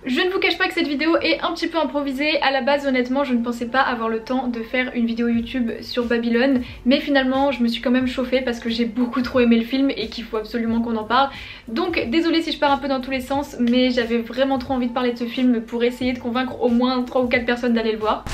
Je ne vous cache pas que cette vidéo est un petit peu improvisée. À la base, honnêtement, je ne pensais pas avoir le temps de faire une vidéo YouTube sur Babylone, mais finalement je me suis quand même chauffée parce que j'ai beaucoup trop aimé le film et qu'il faut absolument qu'on en parle. Donc désolée si je pars un peu dans tous les sens, mais j'avais vraiment trop envie de parler de ce film pour essayer de convaincre au moins 3 ou 4 personnes d'aller le voir.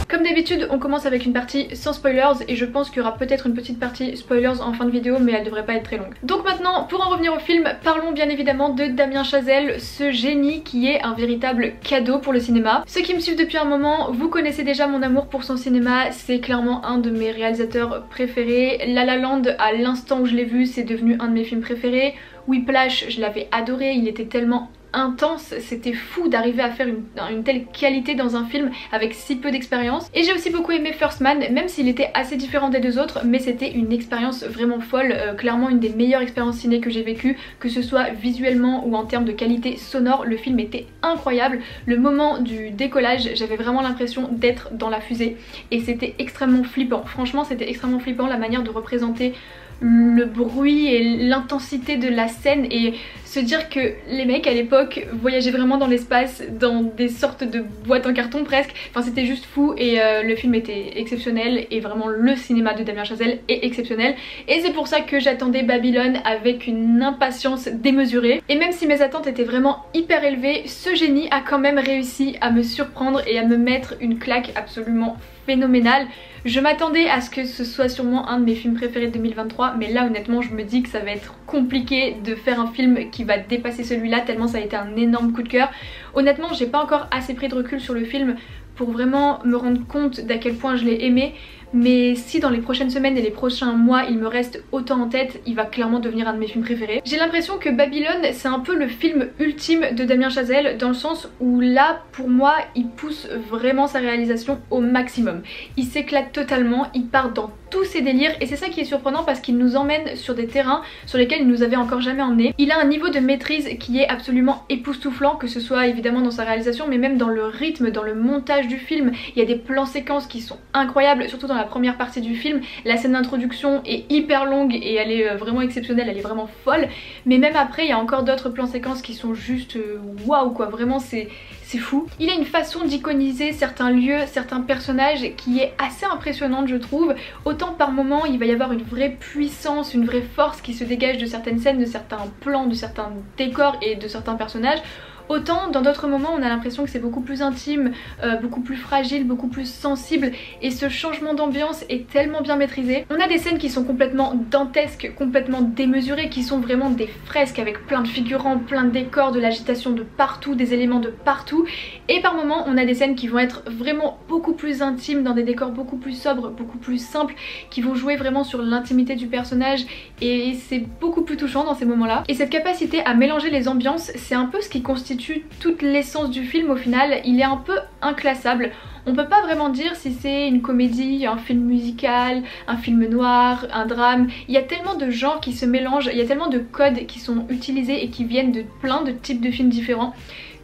Comme d'habitude, on commence avec une partie sans spoilers et je pense qu'il y aura peut-être une petite partie spoilers en fin de vidéo, mais elle devrait pas être très longue. Donc maintenant, pour en revenir au film, parlons bien évidemment de Damien Chazelle, ce génie qui est un véritable cadeau pour le cinéma. Ceux qui me suivent depuis un moment, vous connaissez déjà mon amour pour son cinéma, c'est clairement un de mes réalisateurs préférés. La La Land, à l'instant où je l'ai vu, c'est devenu un de mes films préférés. Whiplash, je l'avais adoré, il était tellement intense, c'était fou d'arriver à faire une telle qualité dans un film avec si peu d'expérience. Et j'ai aussi beaucoup aimé First Man, même s'il était assez différent des deux autres, mais c'était une expérience vraiment folle, clairement une des meilleures expériences ciné que j'ai vécues, que ce soit visuellement ou en termes de qualité sonore. Le film était incroyable, le moment du décollage, j'avais vraiment l'impression d'être dans la fusée et c'était extrêmement flippant. Franchement, c'était extrêmement flippant la manière de représenter le bruit et l'intensité de la scène et se dire que les mecs à l'époque voyageaient vraiment dans l'espace, dans des sortes de boîtes en carton presque. Enfin c'était juste fou et le film était exceptionnel et vraiment le cinéma de Damien Chazelle est exceptionnel. Et c'est pour ça que j'attendais Babylone avec une impatience démesurée. Et même si mes attentes étaient vraiment hyper élevées, ce génie a quand même réussi à me surprendre et à me mettre une claque absolument phénoménale. Je m'attendais à ce que ce soit sûrement un de mes films préférés de 2023, mais là honnêtement je me dis que ça va être compliqué de faire un film qui va dépasser celui-là tellement ça a été un énorme coup de cœur. Honnêtement j'ai pas encore assez pris de recul sur le film pour vraiment me rendre compte d'à quel point je l'ai aimé, mais si dans les prochaines semaines et les prochains mois il me reste autant en tête, il va clairement devenir un de mes films préférés. J'ai l'impression que Babylone c'est un peu le film ultime de Damien Chazelle, dans le sens où là pour moi il pousse vraiment sa réalisation au maximum. Il s'éclate totalement, il part dans tous ses délires et c'est ça qui est surprenant parce qu'il nous emmène sur des terrains sur lesquels il nous avait encore jamais emmenés. Il a un niveau de maîtrise qui est absolument époustouflant, que ce soit évidemment dans sa réalisation mais même dans le rythme, dans le montage du film. Il y a des plans séquences qui sont incroyables, surtout dans la première partie du film. La scène d'introduction est hyper longue et elle est vraiment exceptionnelle, elle est vraiment folle, mais même après il y a encore d'autres plans séquences qui sont juste waouh quoi, vraiment c'est fou. Il a une façon d'iconiser certains lieux, certains personnages qui est assez impressionnante je trouve. Autant par moment il va y avoir une vraie puissance, une vraie force qui se dégage de certaines scènes, de certains plans, de certains décors et de certains personnages. Autant dans d'autres moments on a l'impression que c'est beaucoup plus intime, beaucoup plus fragile, beaucoup plus sensible, et ce changement d'ambiance est tellement bien maîtrisé. On a des scènes qui sont complètement dantesques, complètement démesurées, qui sont vraiment des fresques avec plein de figurants, plein de décors, de l'agitation de partout, des éléments de partout, et par moments on a des scènes qui vont être vraiment beaucoup plus intimes, dans des décors beaucoup plus sobres, beaucoup plus simples, qui vont jouer vraiment sur l'intimité du personnage, et c'est beaucoup plus touchant dans ces moments là. Et cette capacité à mélanger les ambiances, c'est un peu ce qui constitue toute l'essence du film au final. Il est un peu inclassable. On peut pas vraiment dire si c'est une comédie, un film musical, un film noir, un drame. Il y a tellement de genres qui se mélangent, il y a tellement de codes qui sont utilisés et qui viennent de plein de types de films différents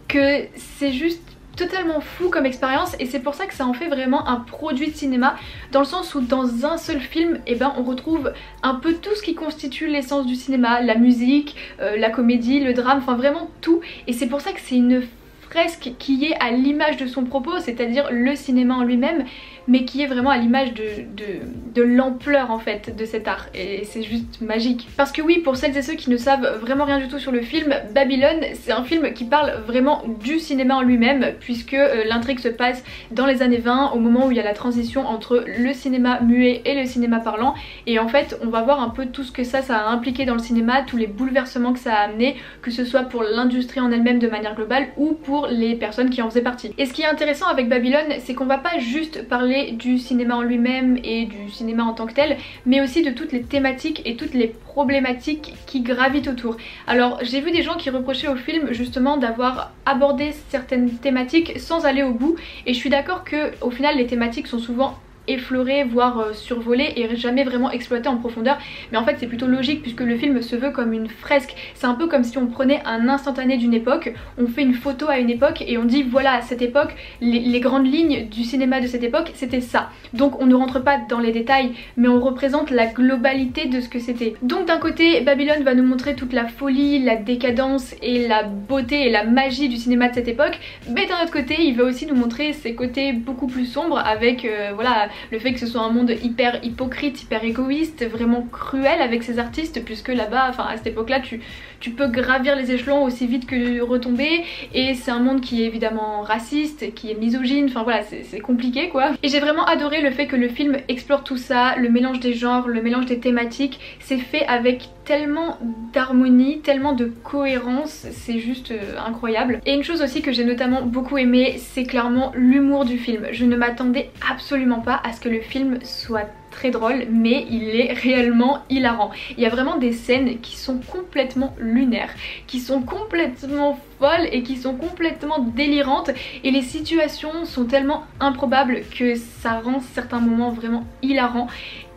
que c'est juste totalement fou comme expérience, et c'est pour ça que ça en fait vraiment un produit de cinéma, dans le sens où dans un seul film on retrouve un peu tout ce qui constitue l'essence du cinéma, la musique, la comédie, le drame, enfin vraiment tout, et c'est pour ça que c'est une fresque qui est à l'image de son propos, c'est-à-dire le cinéma en lui-même, mais qui est vraiment à l'image de l'ampleur en fait de cet art, et c'est juste magique. Parce que oui, pour celles et ceux qui ne savent vraiment rien du tout sur le film, Babylone c'est un film qui parle vraiment du cinéma en lui-même, puisque l'intrigue se passe dans les années 20, au moment où il y a la transition entre le cinéma muet et le cinéma parlant, et en fait on va voir un peu tout ce que ça a impliqué dans le cinéma, tous les bouleversements que ça a amené, que ce soit pour l'industrie en elle-même de manière globale ou pour les personnes qui en faisaient partie. Et ce qui est intéressant avec Babylone, c'est qu'on va pas juste parler du cinéma en lui-même et du cinéma en tant que tel, mais aussi de toutes les thématiques et toutes les problématiques qui gravitent autour. Alors j'ai vu des gens qui reprochaient au film justement d'avoir abordé certaines thématiques sans aller au bout, et je suis d'accord que au final les thématiques sont souvent effleuré voire survolé et jamais vraiment exploité en profondeur, mais en fait c'est plutôt logique puisque le film se veut comme une fresque. C'est un peu comme si on prenait un instantané d'une époque, on fait une photo à une époque et on dit voilà, à cette époque les grandes lignes du cinéma de cette époque c'était ça. Donc on ne rentre pas dans les détails mais on représente la globalité de ce que c'était. Donc d'un côté Babylone va nous montrer toute la folie, la décadence et la beauté et la magie du cinéma de cette époque, mais d'un autre côté il va aussi nous montrer ses côtés beaucoup plus sombres avec voilà, le fait que ce soit un monde hyper hypocrite, hyper égoïste, vraiment cruel avec ses artistes, puisque là-bas, enfin à cette époque là tu peux gravir les échelons aussi vite que retomber, et c'est un monde qui est évidemment raciste, qui est misogyne, enfin voilà c'est compliqué quoi. Et j'ai vraiment adoré le fait que le film explore tout ça, le mélange des genres, le mélange des thématiques, c'est fait avec tellement d'harmonie, tellement de cohérence, c'est juste incroyable. Et une chose aussi que j'ai notamment beaucoup aimé, c'est clairement l'humour du film. Je ne m'attendais absolument pas à ce que le film soit très drôle, mais il est réellement hilarant. Il y a vraiment des scènes qui sont complètement lunaires, qui sont complètement folles et qui sont complètement délirantes, et les situations sont tellement improbables que ça rend certains moments vraiment hilarants.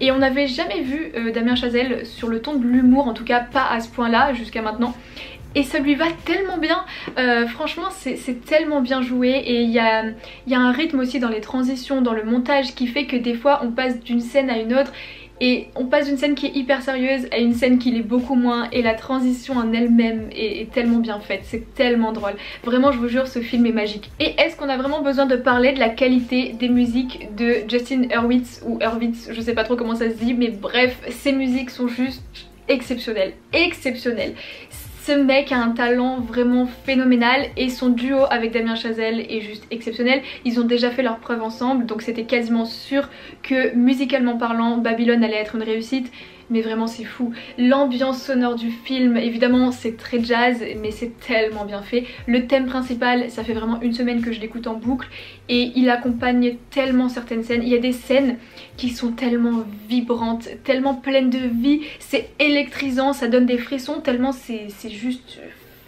Et on n'avait jamais vu Damien Chazelle sur le ton de l'humour, en tout cas pas à ce point là jusqu'à maintenant. Et ça lui va tellement bien, franchement c'est tellement bien joué, et il y a un rythme aussi dans les transitions, dans le montage qui fait que des fois on passe d'une scène à une autre, et on passe d'une scène qui est hyper sérieuse à une scène qui l'est beaucoup moins, et la transition en elle-même est tellement bien faite, c'est tellement drôle. Vraiment je vous jure, ce film est magique. Et est-ce qu'on a vraiment besoin de parler de la qualité des musiques de Justin Hurwitz, ou Hurwitz, je sais pas trop comment ça se dit, mais bref, ces musiques sont juste exceptionnelles, exceptionnelles. Ce mec a un talent vraiment phénoménal, et son duo avec Damien Chazelle est juste exceptionnel. Ils ont déjà fait leurs preuves ensemble, donc c'était quasiment sûr que musicalement parlant Babylone allait être une réussite. Mais vraiment c'est fou, l'ambiance sonore du film, évidemment c'est très jazz mais c'est tellement bien fait. Le thème principal, ça fait vraiment une semaine que je l'écoute en boucle, et il accompagne tellement certaines scènes. Il y a des scènes qui sont tellement vibrantes, tellement pleines de vie, c'est électrisant, ça donne des frissons tellement c'est juste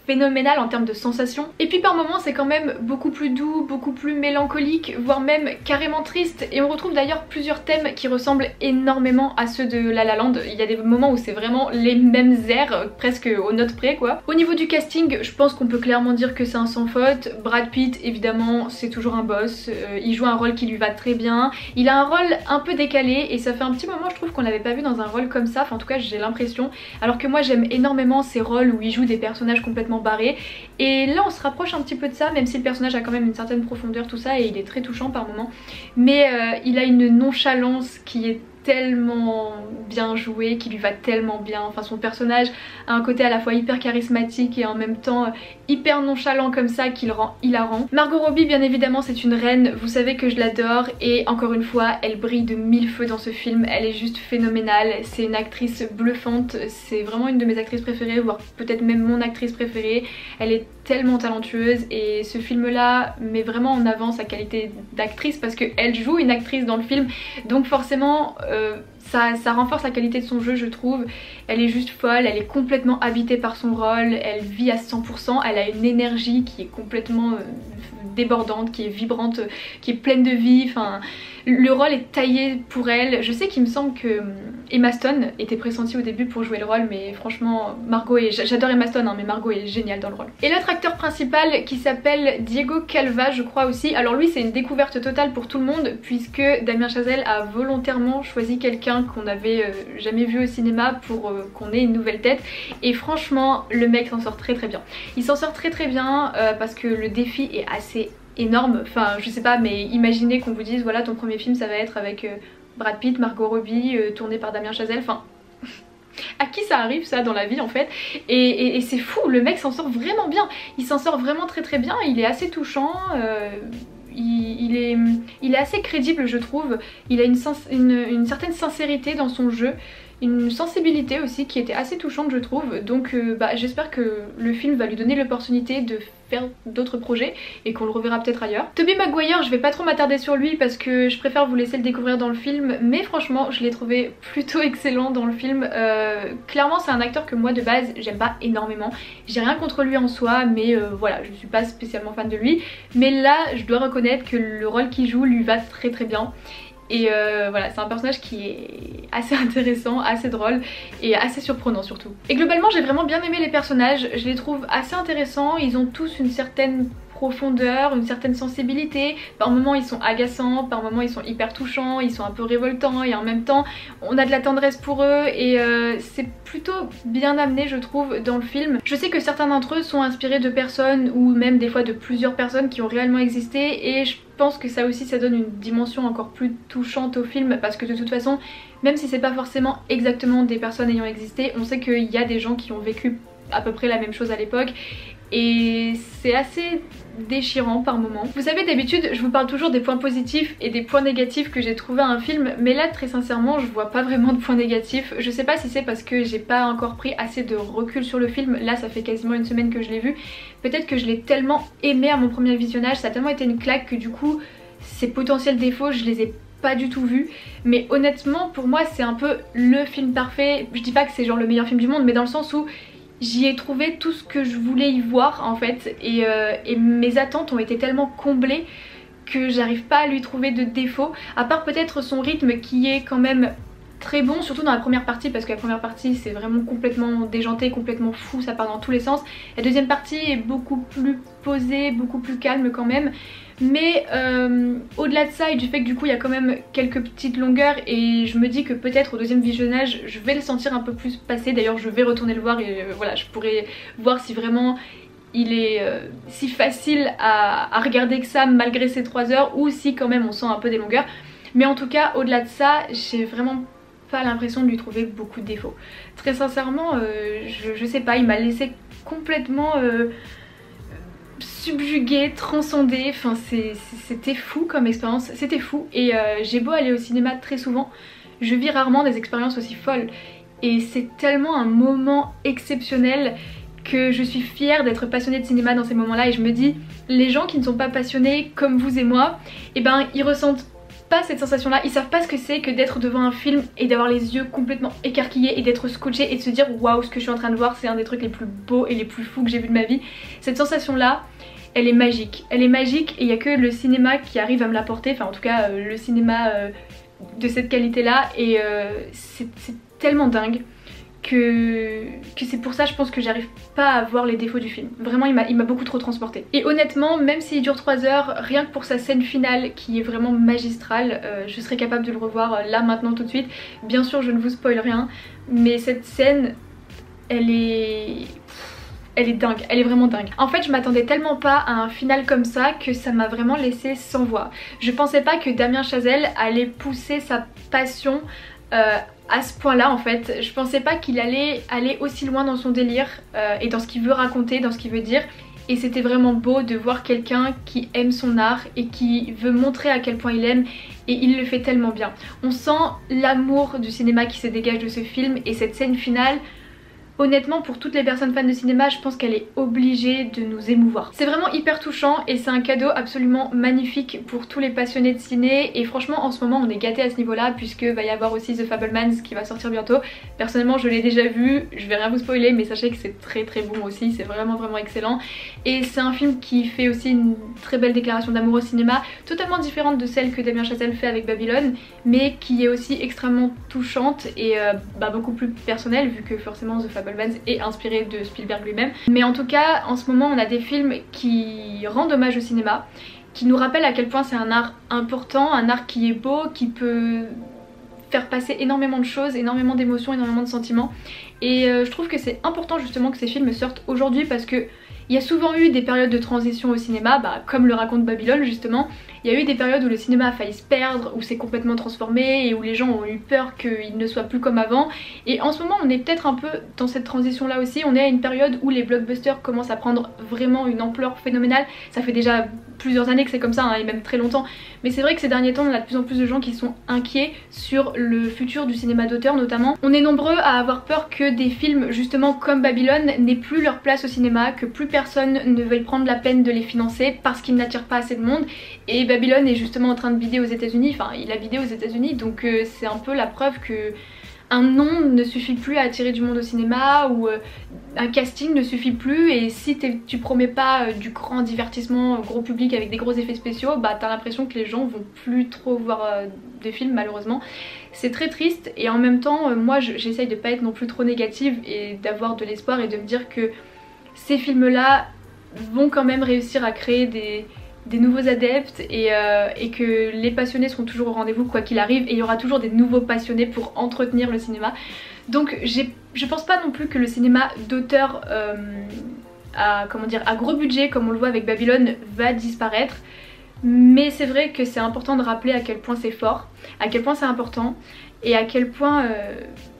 phénoménal en termes de sensations. Et puis par moments c'est quand même beaucoup plus doux, beaucoup plus mélancolique, voire même carrément triste, et on retrouve d'ailleurs plusieurs thèmes qui ressemblent énormément à ceux de La La Land. Il y a des moments où c'est vraiment les mêmes airs, presque aux notes près quoi. Au niveau du casting, je pense qu'on peut clairement dire que c'est un sans faute. Brad Pitt évidemment c'est toujours un boss, il joue un rôle qui lui va très bien, il a un rôle un peu décalé, et ça fait un petit moment je trouve qu'on l'avait pas vu dans un rôle comme ça, enfin en tout cas j'ai l'impression, alors que moi j'aime énormément ces rôles où il joue des personnages complètement barré, et là on se rapproche un petit peu de ça, même si le personnage a quand même une certaine profondeur tout ça, et il est très touchant par moments, mais il a une nonchalance qui est tellement bien joué, qui lui va tellement bien. Enfin son personnage a un côté à la fois hyper charismatique et en même temps hyper nonchalant comme ça, qui le rend hilarant. Margot Robbie bien évidemment c'est une reine, vous savez que je l'adore, et encore une fois elle brille de mille feux dans ce film, elle est juste phénoménale, c'est une actrice bluffante, c'est vraiment une de mes actrices préférées, voire peut-être même mon actrice préférée. Elle est tellement talentueuse, et ce film là met vraiment en avant sa qualité d'actrice parce qu'elle joue une actrice dans le film, donc forcément ça renforce la qualité de son jeu je trouve. Elle est juste folle, elle est complètement habitée par son rôle, elle vit à 100%, elle a une énergie qui est complètement débordante, qui est vibrante, qui est pleine de vie, enfin le rôle est taillé pour elle. Je sais qu'il me semble que Emma Stone était pressentie au début pour jouer le rôle, mais franchement Margot est... j'adore Emma Stone hein, mais Margot est géniale dans le rôle. Et l'autre acteur principal qui s'appelle Diego Calva je crois aussi, alors lui c'est une découverte totale pour tout le monde puisque Damien Chazelle a volontairement choisi quelqu'un qu'on n'avait jamais vu au cinéma pour qu'on ait une nouvelle tête, et franchement le mec s'en sort très bien. Il s'en sort très bien parce que le défi est assez énorme, enfin je sais pas, mais imaginez qu'on vous dise voilà ton premier film ça va être avec Brad Pitt, Margot Robbie, tourné par Damien Chazelle, enfin à qui ça arrive ça dans la vie en fait, et c'est fou, le mec s'en sort vraiment bien, il s'en sort vraiment très bien, il est assez touchant, il est assez crédible je trouve, il a une certaine sincérité dans son jeu, une sensibilité aussi qui était assez touchante je trouve, donc j'espère que le film va lui donner l'opportunité de faire d'autres projets et qu'on le reverra peut-être ailleurs. Tobey Maguire, je vais pas trop m'attarder sur lui parce que je préfère vous laisser le découvrir dans le film, mais franchement je l'ai trouvé plutôt excellent dans le film. Clairement c'est un acteur que moi de base j'aime pas énormément, j'ai rien contre lui en soi, mais voilà je suis pas spécialement fan de lui, mais là je dois reconnaître que le rôle qu'il joue lui va très bien. et voilà, c'est un personnage qui est assez intéressant, assez drôle et assez surprenant surtout. Et globalement j'ai vraiment bien aimé les personnages, je les trouve assez intéressants, ils ont tous une certaine profondeur, une certaine sensibilité, par moments ils sont agaçants, par moments ils sont hyper touchants, ils sont un peu révoltants et en même temps on a de la tendresse pour eux et c'est plutôt bien amené je trouve dans le film. Je sais que certains d'entre eux sont inspirés de personnes ou même des fois de plusieurs personnes qui ont réellement existé et je pense que ça aussi ça donne une dimension encore plus touchante au film parce que de toute façon même si c'est pas forcément exactement des personnes ayant existé, on sait qu'il y a des gens qui ont vécu à peu près la même chose à l'époque et c'est assez déchirant par moments. Vous savez d'habitude je vous parle toujours des points positifs et des points négatifs que j'ai trouvé à un film mais là très sincèrement je vois pas vraiment de points négatifs. Je sais pas si c'est parce que j'ai pas encore pris assez de recul sur le film, là ça fait quasiment une semaine que je l'ai vu. Peut-être que je l'ai tellement aimé à mon premier visionnage, ça a tellement été une claque que du coup ces potentiels défauts je les ai pas du tout vus. Mais honnêtement pour moi c'est un peu le film parfait. Je dis pas que c'est genre le meilleur film du monde mais dans le sens où j'y ai trouvé tout ce que je voulais y voir en fait et mes attentes ont été tellement comblées que j'arrive pas à lui trouver de défaut, à part peut-être son rythme qui est quand même très bon, surtout dans la première partie parce que la première partie c'est vraiment complètement déjanté, complètement fou, ça part dans tous les sens. La deuxième partie est beaucoup plus posée, beaucoup plus calme quand même. Mais au-delà de ça et du fait que du coup il y a quand même quelques petites longueurs et je me dis que peut-être au deuxième visionnage je vais le sentir un peu plus passer. D'ailleurs je vais retourner le voir et voilà je pourrais voir si vraiment il est si facile à regarder que ça malgré ces 3 heures ou si quand même on sent un peu des longueurs. Mais en tout cas au-delà de ça j'ai vraiment pas l'impression de lui trouver beaucoup de défauts. Très sincèrement je sais pas, il m'a laissé complètement subjuguée, transcendée, enfin c'était fou comme expérience, c'était fou et j'ai beau aller au cinéma très souvent, je vis rarement des expériences aussi folles et c'est tellement un moment exceptionnel que je suis fière d'être passionnée de cinéma dans ces moments là et je me dis les gens qui ne sont pas passionnés comme vous et moi, et ben ils ressentent pas cette sensation là, ils savent pas ce que c'est que d'être devant un film et d'avoir les yeux complètement écarquillés et d'être scotché et de se dire waouh ce que je suis en train de voir c'est un des trucs les plus beaux et les plus fous que j'ai vu de ma vie. Cette sensation là elle est magique et il n'y a que le cinéma qui arrive à me l'apporter, enfin en tout cas le cinéma de cette qualité là et c'est tellement dingue que c'est pour ça je pense que j'arrive pas à voir les défauts du film. Vraiment il m'a beaucoup trop transporté. Et honnêtement même s'il dure 3 heures, rien que pour sa scène finale qui est vraiment magistrale, je serais capable de le revoir là maintenant tout de suite. Bien sûr je ne vous spoil rien mais cette scène elle est dingue, elle est vraiment dingue. En fait je m'attendais tellement pas à un final comme ça que ça m'a vraiment laissé sans voix. Je pensais pas que Damien Chazelle allait pousser sa passion à ce point là en fait. Je pensais pas qu'il allait aller aussi loin dans son délire et dans ce qu'il veut raconter, dans ce qu'il veut dire. Et c'était vraiment beau de voir quelqu'un qui aime son art et qui veut montrer à quel point il aime et il le fait tellement bien. On sent l'amour du cinéma qui se dégage de ce film et cette scène finale, honnêtement pour toutes les personnes fans de cinéma je pense qu'elle est obligée de nous émouvoir. C'est vraiment hyper touchant et c'est un cadeau absolument magnifique pour tous les passionnés de ciné et franchement en ce moment on est gâtés à ce niveau là puisque va y avoir aussi The Fabelmans qui va sortir bientôt. Personnellement je l'ai déjà vu, je vais rien vous spoiler mais sachez que c'est très bon aussi, c'est vraiment excellent et c'est un film qui fait aussi une très belle déclaration d'amour au cinéma, totalement différente de celle que Damien Chazelle fait avec Babylone mais qui est aussi extrêmement touchante et beaucoup plus personnelle vu que forcément The Fabelmans est inspiré de Spielberg lui-même. Mais en tout cas en ce moment on a des films qui rendent hommage au cinéma, qui nous rappellent à quel point c'est un art important, un art qui est beau, qui peut faire passer énormément de choses, énormément d'émotions, énormément de sentiments et je trouve que c'est important justement que ces films sortent aujourd'hui parce que il y a souvent eu des périodes de transition au cinéma, comme le raconte Babylone justement. Il y a eu des périodes où le cinéma a failli se perdre, où c'est complètement transformé et où les gens ont eu peur qu'il ne soit plus comme avant. Et en ce moment on est peut-être un peu dans cette transition là aussi, on est à une période où les blockbusters commencent à prendre vraiment une ampleur phénoménale. Ça fait déjà plusieurs années que c'est comme ça et même très longtemps. Mais c'est vrai que ces derniers temps on a de plus en plus de gens qui sont inquiets sur le futur du cinéma d'auteur notamment. On est nombreux à avoir peur que des films justement comme Babylone n'aient plus leur place au cinéma, que plus personne ne veuille prendre la peine de les financer parce qu'ils n'attirent pas assez de monde. Et Babylone est justement en train de bider aux États-Unis, enfin il a bidé aux États-Unis donc c'est un peu la preuve que un nom ne suffit plus à attirer du monde au cinéma, ou un casting ne suffit plus, et si tu promets pas du grand divertissement gros public avec des gros effets spéciaux, bah t'as l'impression que les gens vont plus trop voir des films malheureusement. C'est très triste, et en même temps moi j'essaye de pas être non plus trop négative et d'avoir de l'espoir et de me dire que ces films là vont quand même réussir à créer des nouveaux adeptes, et que les passionnés seront toujours au rendez-vous quoi qu'il arrive, et il y aura toujours des nouveaux passionnés pour entretenir le cinéma. Donc je pense pas non plus que le cinéma d'auteur à gros budget comme on le voit avec Babylone va disparaître, mais c'est vrai que c'est important de rappeler à quel point c'est fort, à quel point c'est important, et à quel point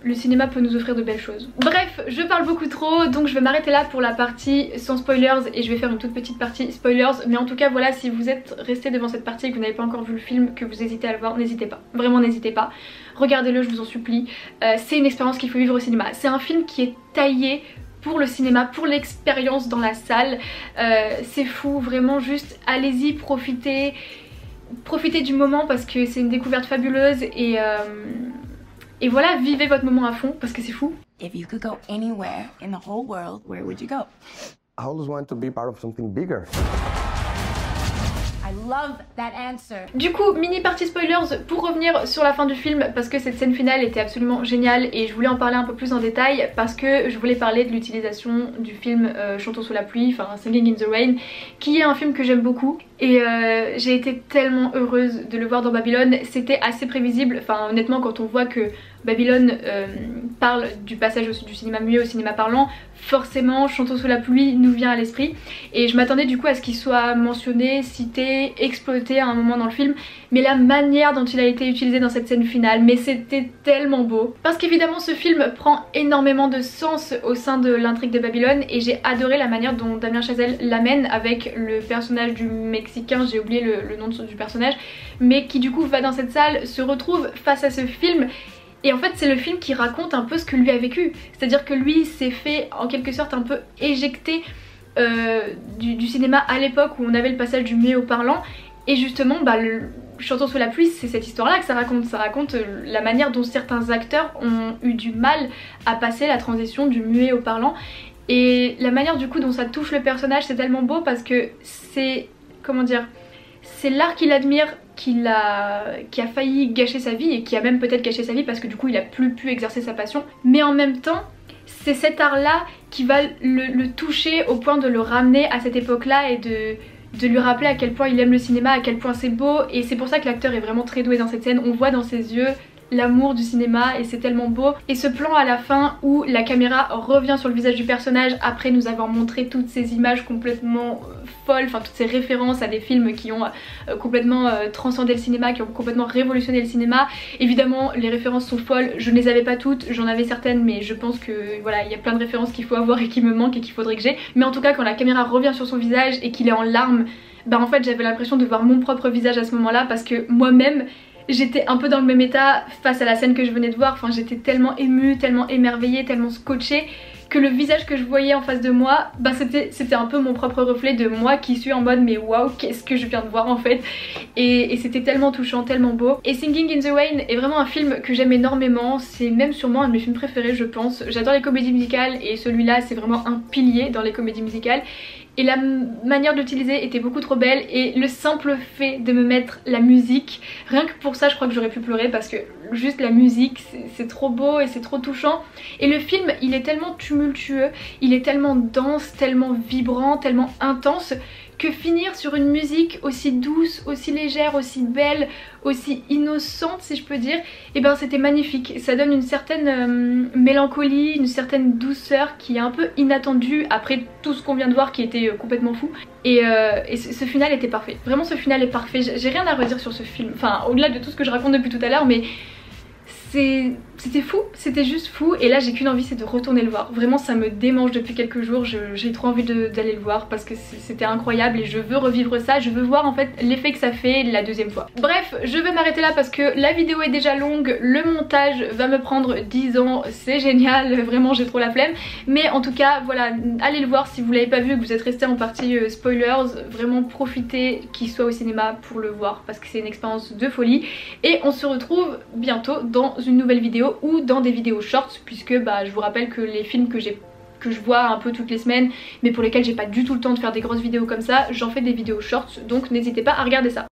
le cinéma peut nous offrir de belles choses. Bref, je parle beaucoup trop, donc je vais m'arrêter là pour la partie sans spoilers, et je vais faire une toute petite partie spoilers. Mais en tout cas voilà, si vous êtes resté devant cette partie et que vous n'avez pas encore vu le film, que vous hésitez à le voir, n'hésitez pas, vraiment n'hésitez pas, regardez-le, je vous en supplie. C'est une expérience qu'il faut vivre au cinéma, c'est un film qui est taillé pour le cinéma, pour l'expérience dans la salle. C'est fou, vraiment, juste allez-y, profitez du moment parce que c'est une découverte fabuleuse, et voilà, vivez votre moment à fond parce que c'est fou. If you could go anywhere in the whole world, where would you go? I always wanted to be part of something bigger. I love that answer. Du coup, mini partie spoilers pour revenir sur la fin du film, parce que cette scène finale était absolument géniale et je voulais en parler un peu plus en détail parce que je voulais parler de l'utilisation du film Chantons sous la pluie, enfin Singing in the Rain, qui est un film que j'aime beaucoup. Et j'ai été tellement heureuse de le voir dans Babylone. C'était assez prévisible, enfin honnêtement quand on voit que Babylone parle du passage du cinéma muet au cinéma parlant, forcément Chantons sous la pluie nous vient à l'esprit. Et je m'attendais du coup à ce qu'il soit mentionné, cité, exploité à un moment dans le film. Mais la manière dont il a été utilisé dans cette scène finale, mais c'était tellement beau. Parce qu'évidemment ce film prend énormément de sens au sein de l'intrigue de Babylone, et j'ai adoré la manière dont Damien Chazelle l'amène avec le personnage du Mexicain, j'ai oublié le nom du personnage, mais qui du coup va dans cette salle, se retrouve face à ce film. Et en fait c'est le film qui raconte un peu ce que lui a vécu, c'est à dire que lui s'est fait en quelque sorte un peu éjecter du cinéma à l'époque où on avait le passage du muet au parlant, et justement le Chantons sous la pluie, c'est cette histoire là que ça raconte la manière dont certains acteurs ont eu du mal à passer la transition du muet au parlant, et la manière du coup dont ça touche le personnage, c'est tellement beau parce que c'est, comment dire, c'est l'art qu'il admire qui a failli gâcher sa vie, et qui a même peut-être gâché sa vie parce que du coup il a plus pu exercer sa passion, mais en même temps c'est cet art là qui va le toucher au point de le ramener à cette époque là, et de lui rappeler à quel point il aime le cinéma, à quel point c'est beau. Et c'est pour ça que l'acteur est vraiment très doué dans cette scène, on voit dans ses yeux l'amour du cinéma et c'est tellement beau. Et ce plan à la fin où la caméra revient sur le visage du personnage après nous avoir montré toutes ces images complètement folles, enfin toutes ces références à des films qui ont complètement transcendé le cinéma, qui ont complètement révolutionné le cinéma. Évidemment les références sont folles, je ne les avais pas toutes, j'en avais certaines, mais je pense que voilà, il y a plein de références qu'il faut avoir et qui me manquent et qu'il faudrait que j'ai. Mais en tout cas quand la caméra revient sur son visage et qu'il est en larmes, bah en fait j'avais l'impression de voir mon propre visage à ce moment là, parce que moi-même j'étais un peu dans le même état face à la scène que je venais de voir. Enfin j'étais tellement émue, tellement émerveillée, tellement scotchée que le visage que je voyais en face de moi, bah c'était un peu mon propre reflet de moi qui suis en mode mais waouh, qu'est-ce que je viens de voir en fait. Et c'était tellement touchant, tellement beau. Et Singing in the Rain est vraiment un film que j'aime énormément, c'est même sûrement un de mes films préférés je pense. J'adore les comédies musicales et celui-là c'est vraiment un pilier dans les comédies musicales. Et la manière de l'utiliser était beaucoup trop belle, et le simple fait de me mettre la musique, rien que pour ça je crois que j'aurais pu pleurer, parce que juste la musique c'est trop beau et c'est trop touchant. Et le film il est tellement tumultueux, il est tellement dense, tellement vibrant, tellement intense, que finir sur une musique aussi douce, aussi légère, aussi belle, aussi innocente si je peux dire, et ben c'était magnifique. Ça donne une certaine mélancolie, une certaine douceur qui est un peu inattendue après tout ce qu'on vient de voir qui était complètement fou. Et ce final était parfait, vraiment ce final est parfait. J'ai rien à redire sur ce film, enfin au-delà de tout ce que je raconte depuis tout à l'heure, mais c'était fou, c'était juste fou. Et là j'ai qu'une envie, c'est de retourner le voir. Vraiment ça me démange depuis quelques jours, j'ai trop envie d'aller le voir parce que c'était incroyable et je veux revivre ça. Je veux voir en fait l'effet que ça fait la deuxième fois. Bref, je vais m'arrêter là parce que la vidéo est déjà longue, le montage va me prendre 10 ans, c'est génial, vraiment j'ai trop la flemme. Mais en tout cas voilà, allez le voir si vous l'avez pas vu et que vous êtes resté en partie spoilers. Vraiment profitez qu'il soit au cinéma pour le voir parce que c'est une expérience de folie. Et on se retrouve bientôt dans une nouvelle vidéo vidéo ou dans des vidéos shorts, puisque bah je vous rappelle que les films que je vois un peu toutes les semaines mais pour lesquels j'ai pas du tout le temps de faire des grosses vidéos comme ça, j'en fais des vidéos shorts, donc n'hésitez pas à regarder ça.